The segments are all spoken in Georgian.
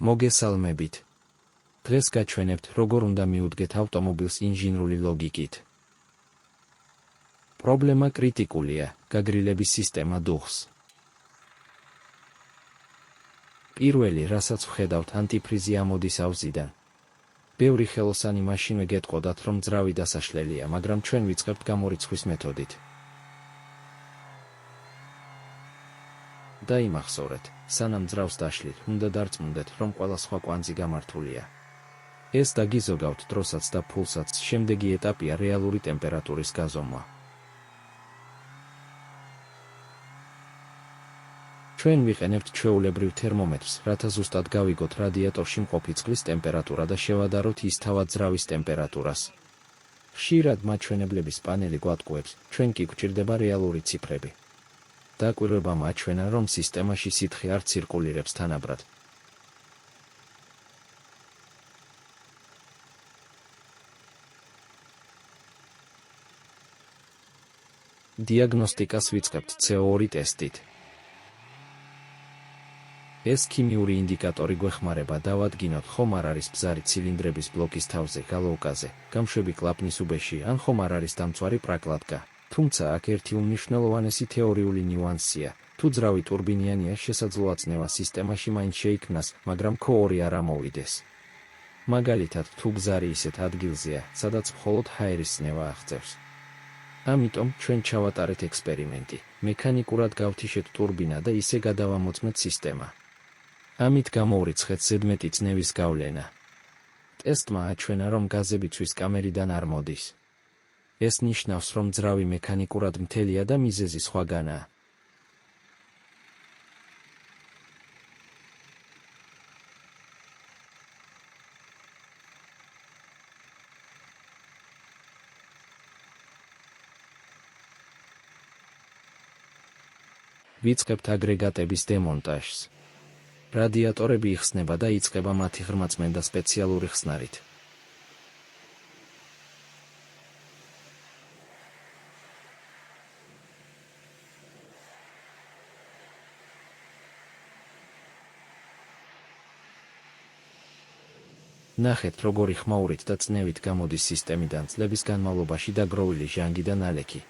მოგესალმებით. დღეს გაჩვენებთ, როგორ უნდა მიუდგეთ ავტომობილს ინჟინრული ლოგიკით. პრობლემა კრიტიკულია, გაგრილების სისტემა დუხს. პირველი, რასაც ვხედავთ, ანტიფრიზი ამოდის ავზიდან. ბევრი ხელოსანი მაშინვე გეტყოდათ, რომ ძრავი დასაშლელია, მაგრამ ჩვენ ვიწყებთ გამორიცხვის მეთოდით. დაიმახსოვრეთ, სანამ ძრავს დაშლით, უნდა დარწმუნდეთ, რომ ყველა სხვა კვანძი გამართულია. ეს დაგიზოგავთ დროსაც და ფულსაც, შემდეგი ეტაპია რეალური ტემპერატურის გაზომვა. ჩვენ ვიყენებთ ჩვეულებრივ თერმომეტრს, რათა ზუსტად გავიგოთ რადიატორში მყოფი წყლის ტემპერატურა და შევადაროთ ის თავად ძრავის ტემპერატურას. ხშირად მაჩვენებლების პანელი გვატყუებს, ჩვენ კი გვჭირდება რეალური ციფრები. დაკვირვება მაჩვენა, რომ სისტემაში სითხე არ ცირკულირებს თანაბრად. დიაგნოსტიკას ვიწყებთ CO2 ტესტით. ეს ქიმიური ინდიკატორი გვეხმარება დავადგინოთ, ხომ არ არის ბზარი ცილინდრების ბლოკის თავზე, გალოუკაზე, გამშვები კლაპნის უბეში, ან ხომ არ არის დამწვარი პრაკლატკა. თუმცა აქ ერთი უმნიშვნელოვანესი თეორიული ნიუანსია. თუ ძრავი ტურბინიანია, შესაძლოა წნევა სისტემაში მაინც შეიქმნას, მაგრამ CO2 არ ამოვიდეს. მაგალითად, თუ ბზარი ისეთ ადგილზეა, სადაც მხოლოდ ჰაერის წნევა აღწევს. ამიტომ ჩვენ ჩავატარეთ ექსპერიმენტი. მექანიკურად გავთიშეთ ტურბინა და ისე გადავამოწმეთ სისტემა. ამით გამოვრიცხეთ ზედმეტი წნევის გავლენა. ტესტმა აჩვენა, რომ გაზები ცვის კამერიდან არ მოდის. ეს ნიშნავს, რომ ძრავი მექანიკურად მთელია და მიზეზი სხვაგანაა. ვიწყებთ აგრეგატების დემონტაჟს. რადიატორები იხსნება და იწყება მათი ღრმაწმენდა სპეციალური ხსნარით. ნახეთ, როგორი ხმაურით და წნევით გამოდის სისტემიდან წლების განმავლობაში დაგროვილი ჟანგი და ნალექი.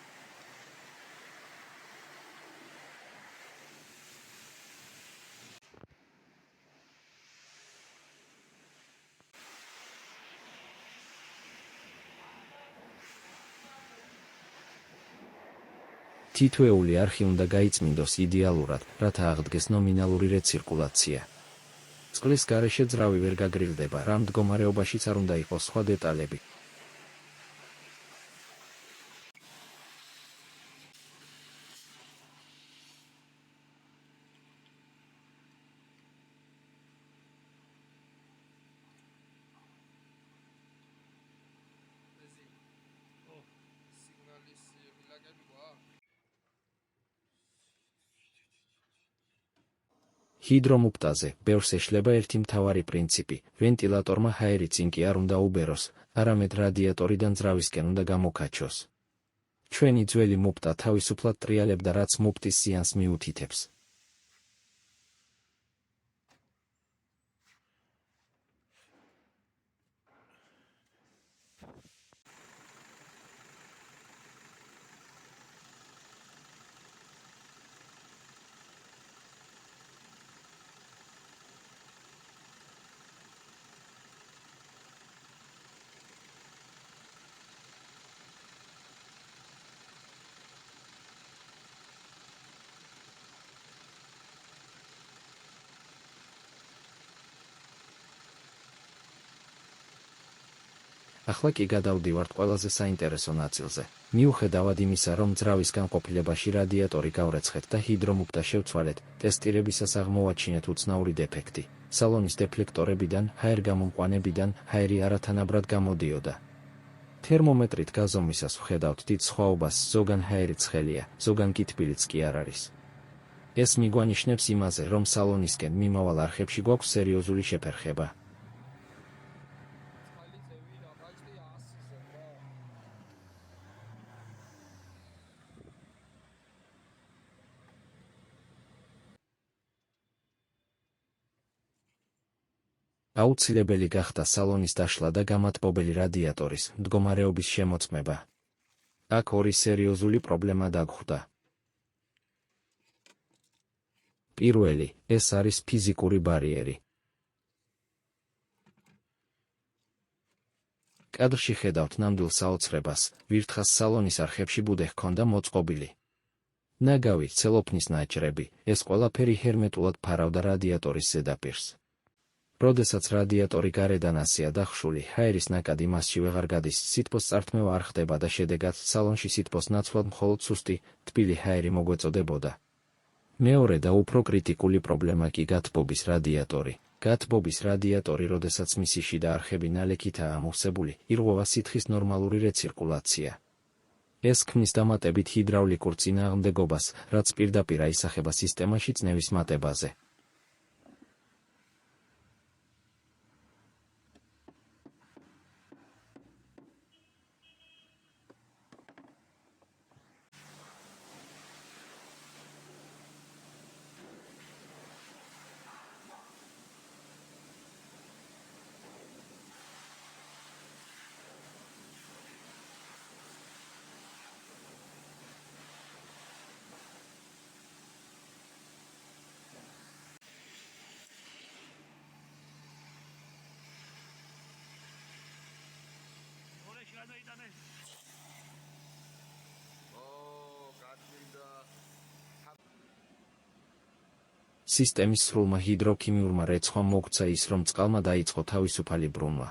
თითოეული არხი უნდა გაიწმინდოს იდეალურად, რათა აღდგეს ნომინალური რეცირკულაცია. წყლის გარეშე ძრავი ვერ გაგრილდება, რა მდგომარეობაშიც არ უნდა იყოს სხვა დეტალები. ჰიდრომუპტაზე ბევრს ეშლება ერთი მთავარი პრინციპი: ვენტილატორმა ჰაერი წინ კი არ უნდა უბეროს, არამედ რადიატორიდან ძრავისკენ უნდა გამოკაჩოს. ჩვენი ძველი მუპტა თავისუფლად ტრიალებდა, რაც მუპტის ზიანს მიუთითებს. ახლა კი გადავდივართ ყველაზე საინტერესო ნაწილზე. მიუხედავად იმისა, რომ ძრავის განყოფილებაში რადიატორი გავრეცხეთ და ჰიდრომუპტა შევცვალეთ, ტესტირებისას აღმოვაჩინეთ უცნაური დეფექტი. სალონის დეფლექტორებიდან, ჰაერგამომყვანებიდან ჰაერი არათანაბრად გამოდიოდა. თერმომეტრით გაზომვისას ვხედავთ დიდ სხვაობას, ზოგან ჰაერი ცხელია, ზოგან კი თბილიც კი არ არის. ეს მიგვანიშნებს იმაზე, რომ სალონისკენ მიმავალ არხებში გვაქვს სერიოზული შეფერხება. აუცილებელი გახდა სალონის დაშლა და გამათბობელი რადიატორის მდგომარეობის შემოწმება. აქ ორი სერიოზული პრობლემა დაგხვდა. პირველი, ეს არის ფიზიკური ბარიერი. კადრში ხედავთ ნამდვილ საოცრებას, ვირთხას სალონის არხებში ბუდე ჰქონდა მოწყობილი. ნაგავი, ცელოფნის ნაჭრები, ეს ყველაფერი ჰერმეტულად ფარავდა რადიატორის ზედაპირს. როდესაც რადიატორი გარედან ასეა დახშული, ჰაერის ნაკადი მასში ვეღარ გადის, სითბოს წართმევა არ ხდება და შედეგად სალონში სითბოს ნაცვლად მხოლოდ სუსტი, თბილი ჰაერი მოგვეწოდებოდა. მეორე და უფრო კრიტიკული პრობლემა კი გათბობის რადიატორი. გათბობის რადიატორი, როდესაც მისი შიდა არხები ნალექითაა ამოვსებული, ირღვევა სითხის ნორმალური რეცირკულაცია. ეს ქმნის დამატებით ჰიდრავლიკურ წინააღმდეგობას, რაც პირდაპირ აისახება სისტემაში წნევის მატებაზე. სისტემის სრულმა ჰიდროქიმიურმა რეცხვამ მოგვცა ის, რომ წყალმა დაიწყო თავისუფალი ბრუნვა.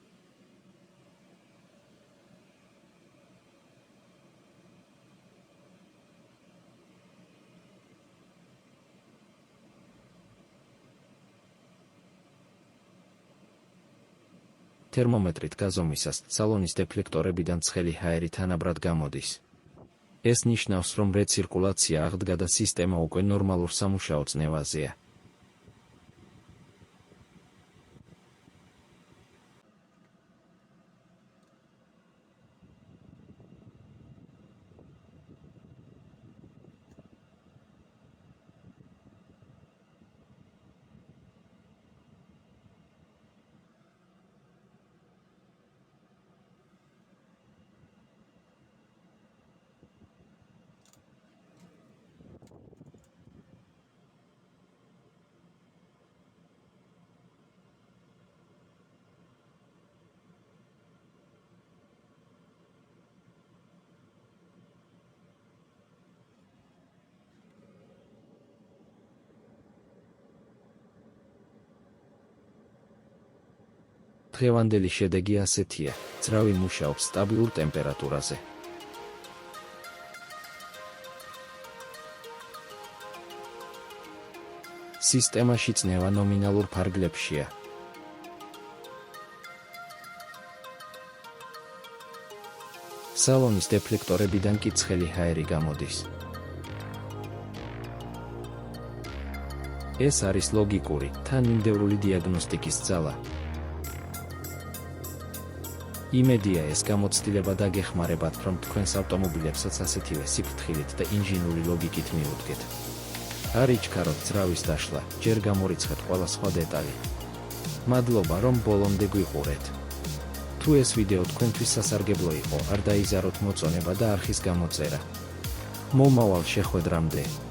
თერმომეტრით გაზომვისას სალონის დეფლექტორებიდან ცხელი ჰაერი თანაბრად გამოდის. ეს ნიშნავს, რომ რეცირკულაცია აღდგა და სისტემა უკვე ნორმალურ სამუშაო წნევაზეა. დღევანდელი შედეგი ასეთია, ძრავი მუშაობს სტაბილურ ტემპერატურაზე. სისტემაში წნევა ნომინალურ ფარგლებშია. სალონის დეფლექტორებიდან კი ცხელი ჰაერი გამოდის. ეს არის ლოგიკური, თანმიმდევრული დიაგნოსტიკის ძალა. იმედია ეს გამოცდილება დაგეხმარებათ, რომ თქვენს ავტომობილებსაც ასეთივე სიფრთხილით და ინჟინური ლოგიკით მიუდგეთ. არ იჩქაროთ ძრავის დაშლა, ჯერ გამორიცხეთ ყველა სხვა დეტალი. მადლობა, რომ ბოლომდე გვიყურეთ. თუ ეს ვიდეო თქვენთვის სასარგებლო იყო, არ დაიზაროთ მოწონება და არხის გამოწერა. მომავალ შეხვედრამდე.